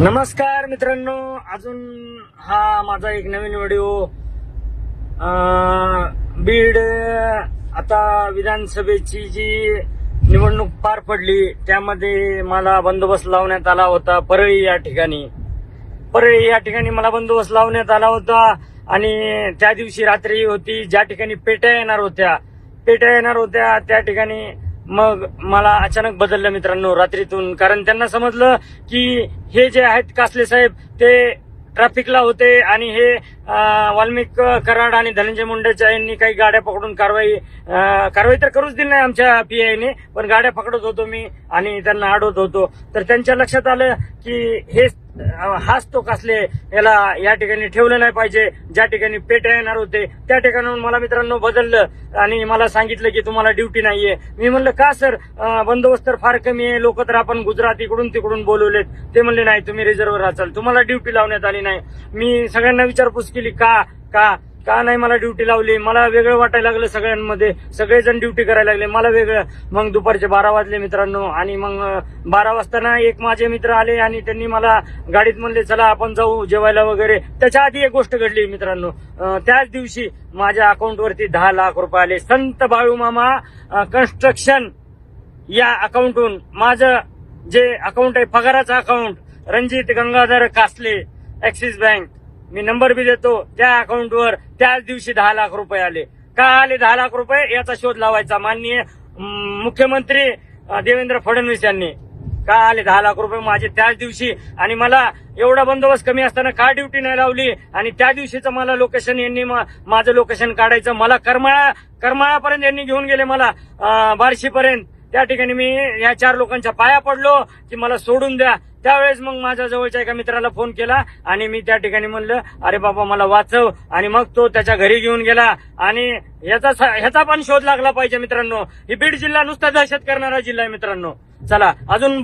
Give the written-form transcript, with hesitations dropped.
नमस्कार मित्रांनो, अजून हा माझा एक नवीन व्हिडिओ. बीड आता विधानसभेची जी निवडणूक पार पडली त्यामध्ये मला बंदोबस्त लावण्यात आला होता परळी या ठिकाणी मला बंदोबस्त लावण्यात आला होता. आणि त्या दिवशी रात्री होती ज्या ठिकाणी पेट्या येणार होत्या त्या ठिकाणी मग मला अचानक बदललं मित्रांनो रात्रीतून. कारण त्यांना समजलं की हे जे आहेत कासले साहेब ते ट्रॅफिकला होते आणि हे वाल्मिक कराड आणि धनंजय मुंडेच्या यांनी काही गाड्या पकडून कारवाई तर करूच दिली नाही आमच्या पीआयने, पण गाड्या पकडत होतो मी आणि त्यांना अडवत होतो. तर त्यांच्या लक्षात आलं की हाच तो कासले, याला या ठिकाणी ठेवलं नाही पाहिजे. ज्या ठिकाणी पेट्या येणार होते त्या ठिकाणाहून मला मित्रांनो बदललं आणि मला सांगितलं की तुम्हाला ड्युटी नाहीये. मी म्हणलं का सर, बंदोबस्त तर फार कमी आहे, लोक तर आपण गुजरात इकडून तिकडून बोलवलेत. ते म्हणले नाही, तुम्ही रिझर्व्हर असाल, तुम्हाला ड्युटी लावण्यात आली नाही. मी सगळ्यांना विचारपूस केली का नाही मला ड्युटी लावली. मला वेगळं वाटायला लागलं, सगळ्यांमध्ये सगळेजण ड्युटी करायला लागले, मला वेगळं. मग दुपारचे 12 वाजले मित्रांनो. आणि मग 12 वाजताना एक माझे मित्र आले आणि त्यांनी मला गाडीत म्हणले चला आपण जाऊ जेवायला वगैरे. त्याच्या आधी एक गोष्ट घडली मित्रांनो. त्याच दिवशी माझ्या अकाउंटवरती 10 लाख रुपये आले. संत बाळूमामा कन्स्ट्रक्शन या अकाउंटहून माझं जे अकाउंट आहे, पगाराचं account, Ranjit Gangadhar Kasle Axis Bank, मी नंबर बी देतो, त्या अकाउंटवर त्याच दिवशी 10 लाख रुपये आले. का आले 10 लाख रुपये याचा शोध लावायचा. माननीय मुख्यमंत्री देवेंद्र फडणवीस यांनी का आले 10 लाख रुपये माझे त्याच दिवशी. आणि मला एवढा बंदोबस्त कमी असताना का ड्युटी नाही लावली. आणि त्या दिवशीचं मला लोकेशन, यांनी माझं लोकेशन काढायचं, मला करमाळापर्यंत यांनी घेऊन गेले, मला बार्शीपर्यंत. त्या ठिकाणी मी या 4 लोकांच्या पाया पडलो की मला सोडून द्या. त्यावेळेस मग माझ्या जवळच्या एका मित्राला फोन केला आणि मी त्या ठिकाणी म्हणलं अरे बाबा मला वाचव. आणि मग तो त्याच्या घरी घेऊन गेला. आणि ह्याचा पण शोध लागला पाहिजे मित्रांनो. ही बीड जिल्हा नुसता दहशत करणारा जिल्हा आहे मित्रांनो. चला अजून